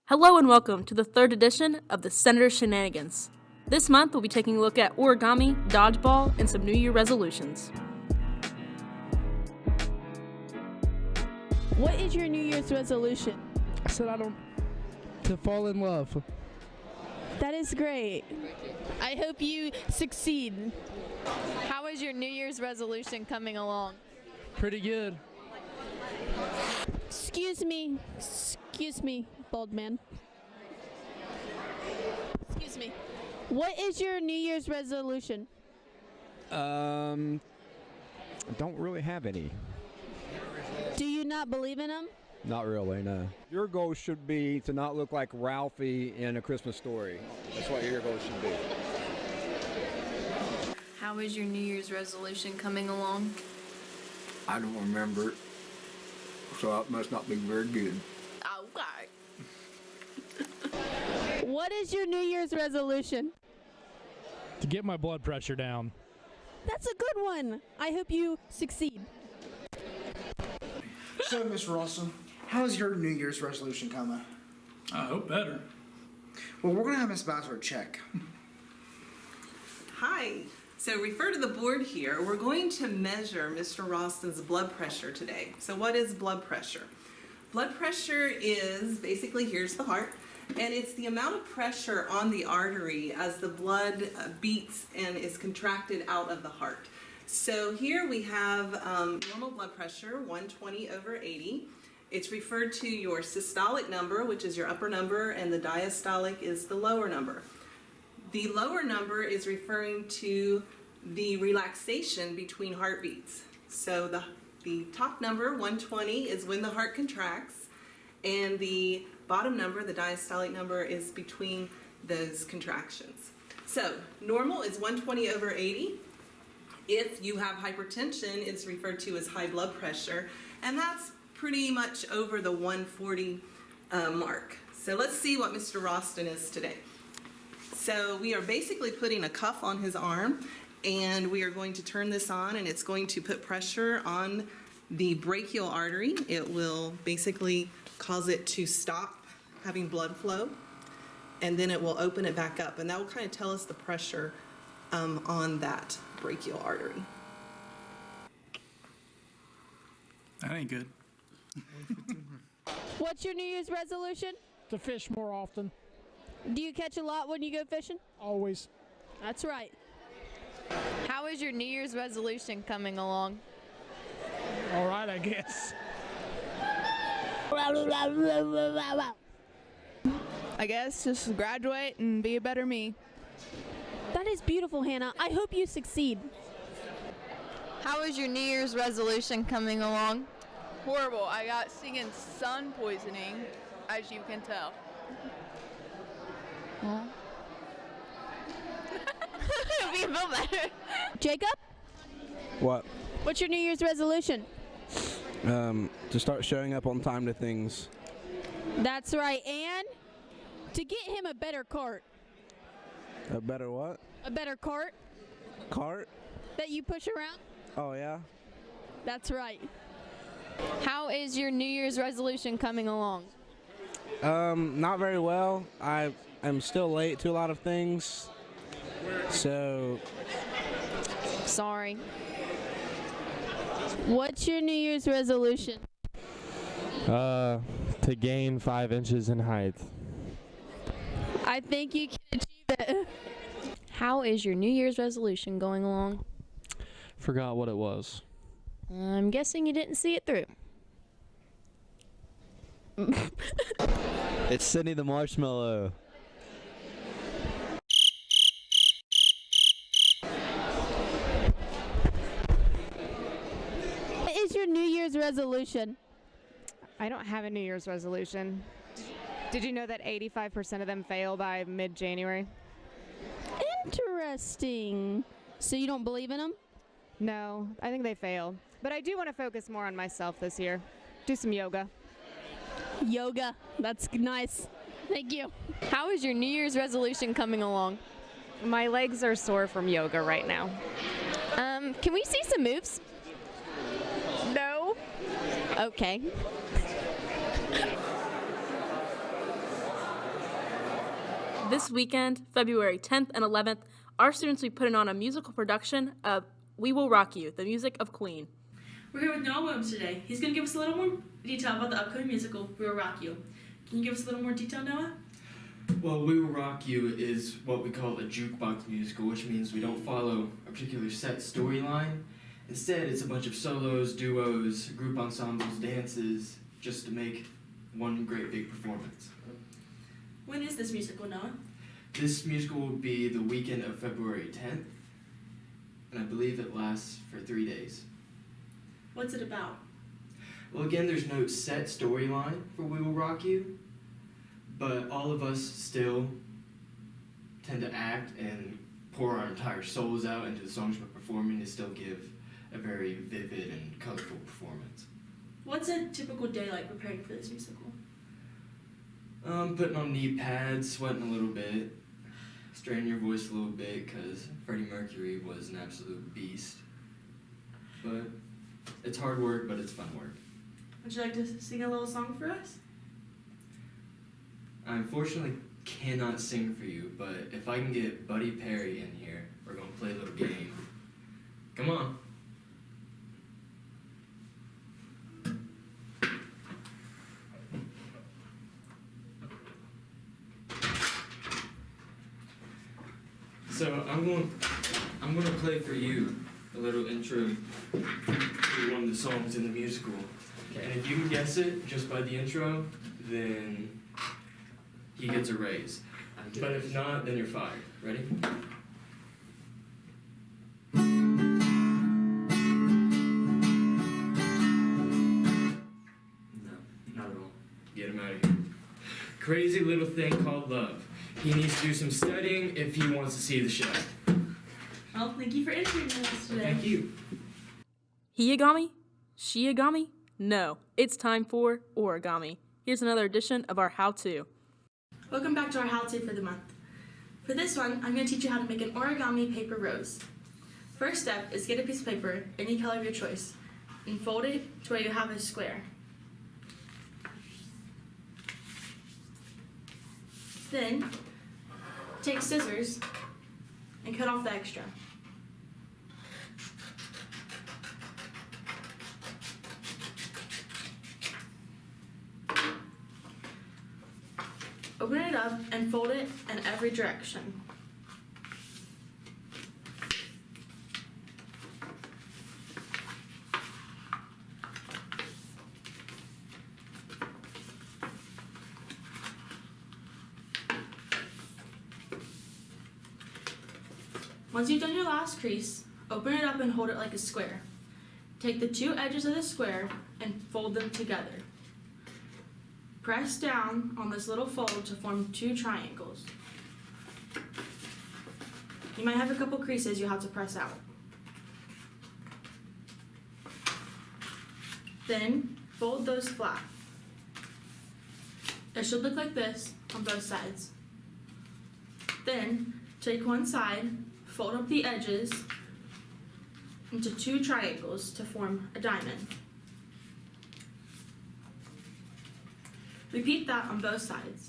Hello and welcome to the third edition of the Senator Shenanigans. This month we'll be taking a look at origami, dodgeball, and some New Year resolutions. What is your New Year's resolution? I said to fall in love. That is great. I hope you succeed. How is your New Year's resolution coming along? Pretty good. Excuse me, bald man. Excuse me. What is your New Year's resolution? I don't really have any. Do you not believe in them? Not really, no. Your goal should be to not look like Ralphie in A Christmas Story. That's what your goal should be. How is your New Year's resolution coming along? I don't remember it, so it must not be very good. Okay. What is your New Year's resolution? To get my blood pressure down. That's a good one. I hope you succeed. So, Miss Ralston, how's your New Year's resolution coming? I hope better. Well, we're going to have Miss Bowser check. Hi. So refer to the board here. We're going to measure Mr. Ralston's blood pressure today. So what is blood pressure? Blood pressure is basically, here's the heart, and it's the amount of pressure on the artery as the blood beats and is contracted out of the heart. So here we have normal blood pressure, 120/80. It's referred to your systolic number, which is your upper number, and the diastolic is the lower number. The lower number is referring to the relaxation between heartbeats. So the top number, 120, is when the heart contracts, and the bottom number, the diastolic number, is between those contractions. So normal is 120/80. If you have hypertension, it's referred to as high blood pressure, and that's pretty much over the 140 mark. So let's see what Mr. Ralston is today. So we are basically putting a cuff on his arm, and we are going to turn this on, and it's going to put pressure on the brachial artery. It will basically cause it to stop having blood flow, and then it will open it back up, and that will kind of tell us the pressure on that brachial artery. That ain't good. What's your New Year's resolution? To fish more often. Do you catch a lot when you go fishing? Always. That's right. How is your New Year's resolution coming along? All right, I guess. I guess just graduate and be a better me. That is beautiful, Hannah. I hope you succeed. How is your New Year's resolution coming along? Horrible. I got singing sun poisoning, as you can tell. Huh? Be a little better. Jacob? What? What's your New Year's resolution? To start showing up on time to things. That's right. And to get him a better cart. A better what? A better cart Cart? that you push around. Oh, yeah? That's right. How is your New Year's resolution coming along? Not very well. I'm still late to a lot of things. So, Sorry. What's your New Year's resolution? To gain 5 inches in height. I think you can achieve it. How is your New Year's resolution going along? Forgot what it was. I'm guessing you didn't see it through. It's Sydney the Marshmallow. What is your New Year's resolution? I don't have a New Year's resolution. Did you know that 85% of them fail by mid-January? Interesting. So you don't believe in them? No, I think they fail. But I do want to focus more on myself this year. Do some yoga. Yoga. That's nice. Thank you. How is your New Year's resolution coming along? My legs are sore from yoga right now. Can we see some moves? No. Okay. This weekend, February 10th and 11th, our students will be putting on a musical production of We Will Rock You, the music of Queen. We're here with Noah Williams today. He's going to give us a little more detail about the upcoming musical, We Will Rock You. Can you give us a little more detail, Noah? Well, We Will Rock You is what we call a jukebox musical, which means we don't follow a particular set storyline. Instead, it's a bunch of solos, duos, group ensembles, dances, just to make one great big performance. When is this musical, Noah? This musical will be the weekend of February 10th, and I believe it lasts for 3 days. What's it about? Well, again, there's no set storyline for We Will Rock You, but all of us still tend to act and pour our entire souls out into the songs we're performing to still give a very vivid and colorful performance. What's a typical day like preparing for this musical? Putting on knee pads, sweating a little bit, straining your voice a little bit because Freddie Mercury was an absolute beast. But it's hard work, but it's fun work. Would you like to sing a little song for us? I unfortunately cannot sing for you, but if I can get Buddy Perry in here, we're going to play a little game. Come on. So I'm going to play for you a little intro to one of the songs in the musical. Okay. And if you can guess it just by the intro, then he gets a raise. But if not, then you're fired. Ready? No, not at all. Get him out of here. Crazy little thing called love. He needs to do some studying if he wants to see the show. Well, thank you for interviewing us today. Thank you. Hiyagami? Shiagami? No, it's time for origami. Here's another edition of our how-to. Welcome back to our how-to for the month. For this one, I'm going to teach you how to make an origami paper rose. First step is get a piece of paper, any color of your choice, and fold it to where you have a square. Then, take scissors and cut off the extra. Open it up and fold it in every direction. Once you've done your last crease, open it up and hold it like a square. Take the two edges of the square and fold them together. Press down on this little fold to form two triangles. You might have a couple creases you'll have to press out. Then fold those flat. It should look like this on both sides. Then take one side, fold up the edges into two triangles to form a diamond. Repeat that on both sides.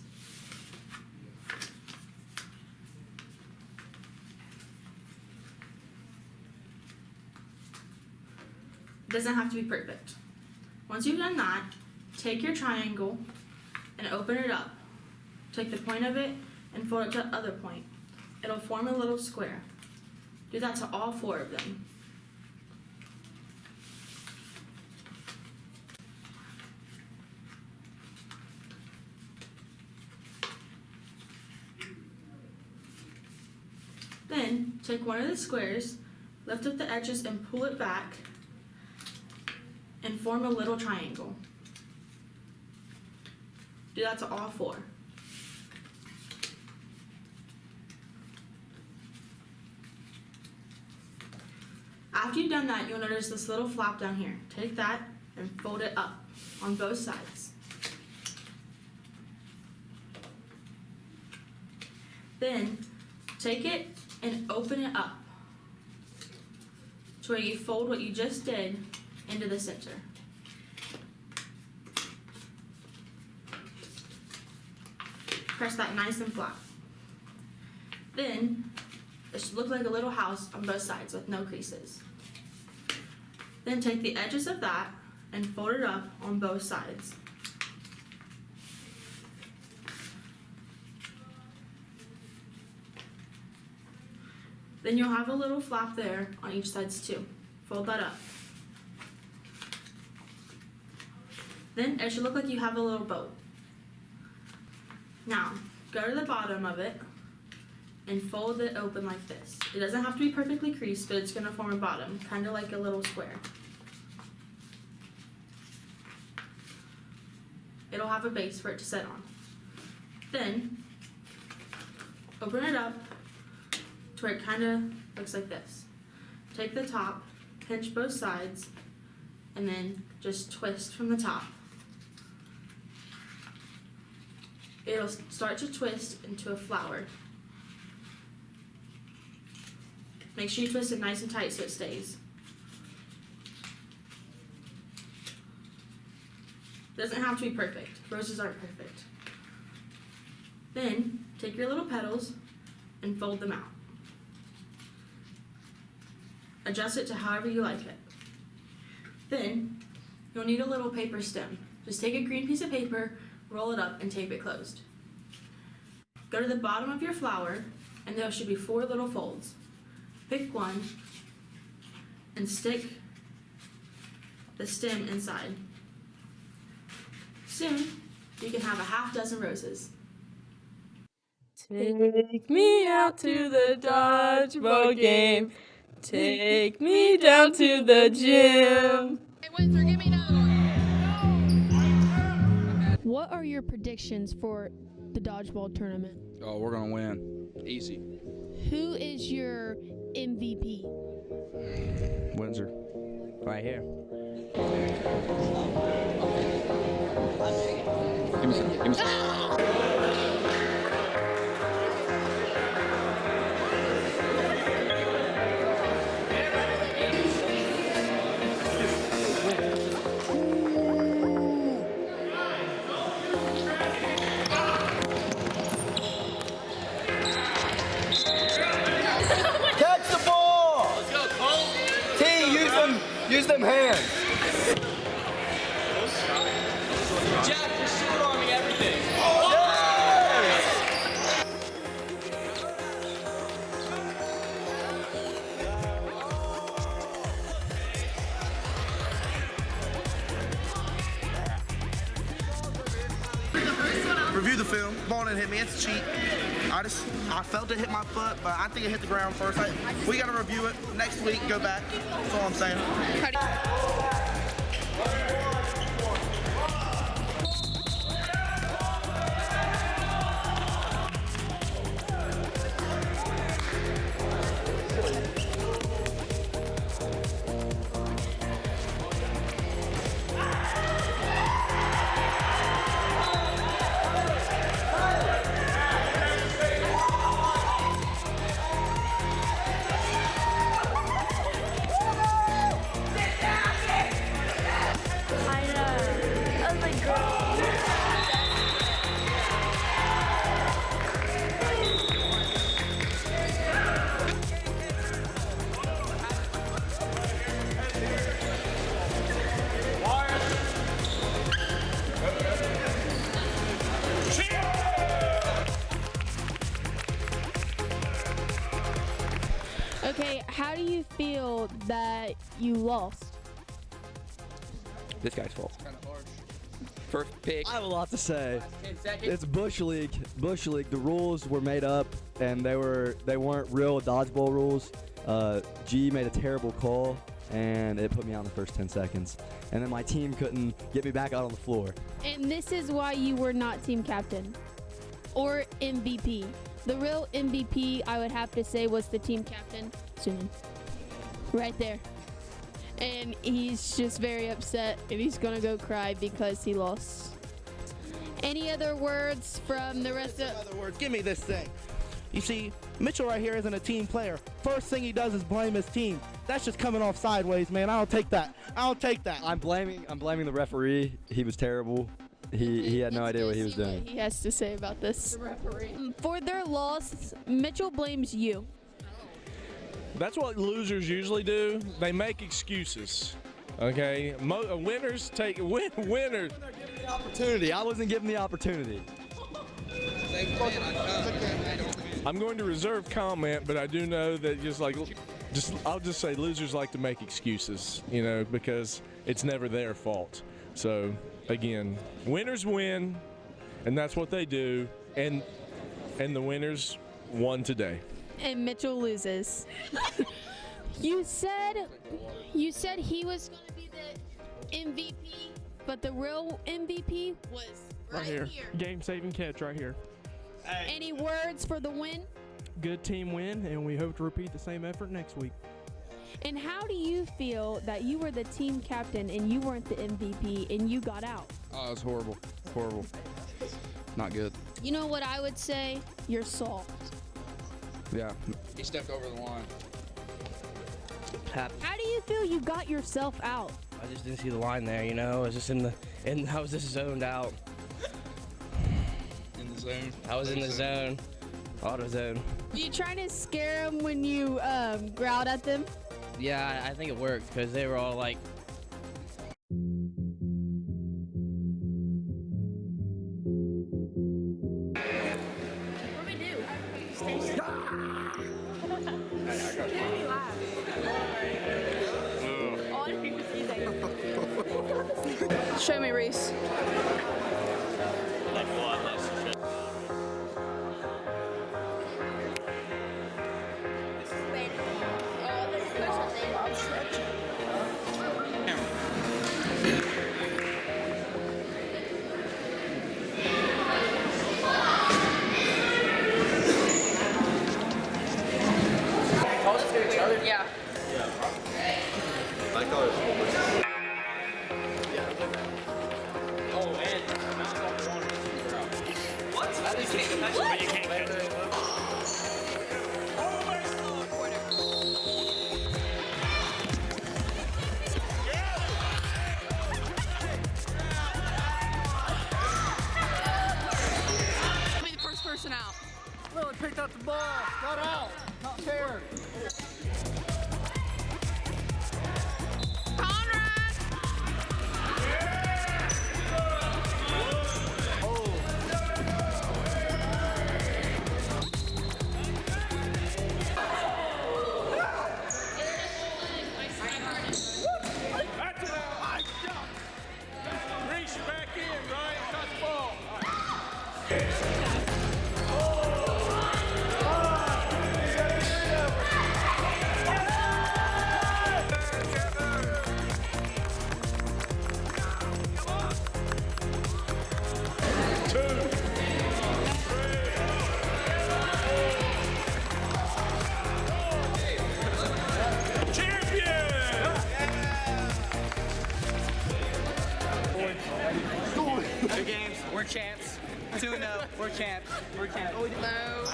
It doesn't have to be perfect. Once you've done that, take your triangle and open it up. Take the point of it and fold it to the other point. It'll form a little square. Do that to all four of them. Then, take one of the squares, lift up the edges and pull it back, and form a little triangle. Do that to all four. After you've done that, you'll notice this little flap down here. Take that and fold it up on both sides. Then take it and open it up to where you fold what you just did into the center. Press that nice and flat. Then it should look like a little house on both sides with no creases. Then take the edges of that and fold it up on both sides. Then you'll have a little flap there on each side too. Fold that up. Then it should look like you have a little boat. Now, go to the bottom of it and fold it open like this. It doesn't have to be perfectly creased, but it's going to form a bottom, kind of like a little square. It'll have a base for it to sit on. Then, open it up to where it kind of looks like this. Take the top, pinch both sides, and then just twist from the top. It'll start to twist into a flower. Make sure you twist it nice and tight so it stays. Doesn't have to be perfect. Roses aren't perfect. Then take your little petals and fold them out. Adjust it to however you like it. Then you'll need a little paper stem. Just take a green piece of paper, roll it up, and tape it closed. Go to the bottom of your flower, and there should be 4 little folds. Pick one and stick the stem inside. Soon, you can have a half dozen roses. Take me out to the dodgeball game. Take me down to the gym. What are your predictions for the dodgeball tournament? Oh, we're gonna win. Easy. Who is your MVP? Windsor. Right here. Give me some. Catch the ball! Let's go, Cole. T, use them hands. Jack, just shoot on me everything. Review the film. Ball didn't hit me. It's a cheat. I felt it hit my foot, but I think it hit the ground first. We got to review it next week. Go back. That's all I'm saying. Okay, how do you feel that you lost? This guy's fault. First pick. I have a lot to say. It's Bush League. Bush League. The rules were made up, and they weren't real dodgeball rules. G made a terrible call, and it put me out in the first 10 seconds. And then my team couldn't get me back out on the floor. And this is why you were not team captain or MVP. The real MVP, I would have to say, was the team captain, Sunan. Right there. and he's just very upset, and he's gonna go cry because he lost. Any other words from the rest of? Other words, give me this thing. You see, Mitchell right here isn't a team player. First thing he does is blame his team. That's just coming off sideways, man. I don't take that. I don't take that. I'm blaming the referee. He was terrible. He had no idea what he was doing. He has to say about this. The referee. For their loss, Mitchell blames you. That's what losers usually do. They make excuses. Okay, winners take winners. Opportunity. I wasn't given the opportunity. I'm going to reserve comment, but I do know that I'll just say losers like to make excuses, because it's never their fault. So again, winners win, and that's what they do, and the winners won today. And Mitchell loses. You said he was going to be the MVP, but the real MVP was right here. Game-saving catch right here. Any words for the win? Good team win, and we hope to repeat the same effort next week. And how do you feel that you were the team captain and you weren't the MVP and you got out? Oh, it was horrible. Horrible. Not good. You know what I would say? You're soft. Yeah. He stepped over the line. How do you feel you got yourself out? I just didn't see the line there, I was just I was just zoned out. In the zone? I was in the zone. Auto zone. Were you trying to scare them when you growled at them? Yeah, I think it worked because they were all like, What do we do? Stay still. Show me, Reese. Yeah. My color is Be the first person out. Lily picked up the ball. Got out. Not fair. Reach back in, Ryan. Cut the ball. Two games, we're champs. 2-0, we're champs. We're champs. No.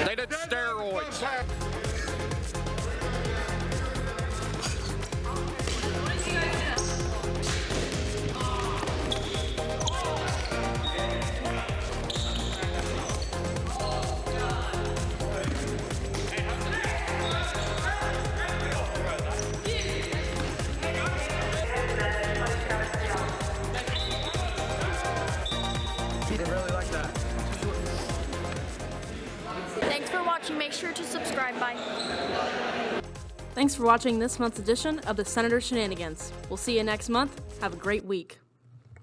They did steroids. Thanks for watching. Make sure to subscribe. Bye. Thanks for watching this month's edition of the Senator Shenanigans. We'll see you next month. Have a great week.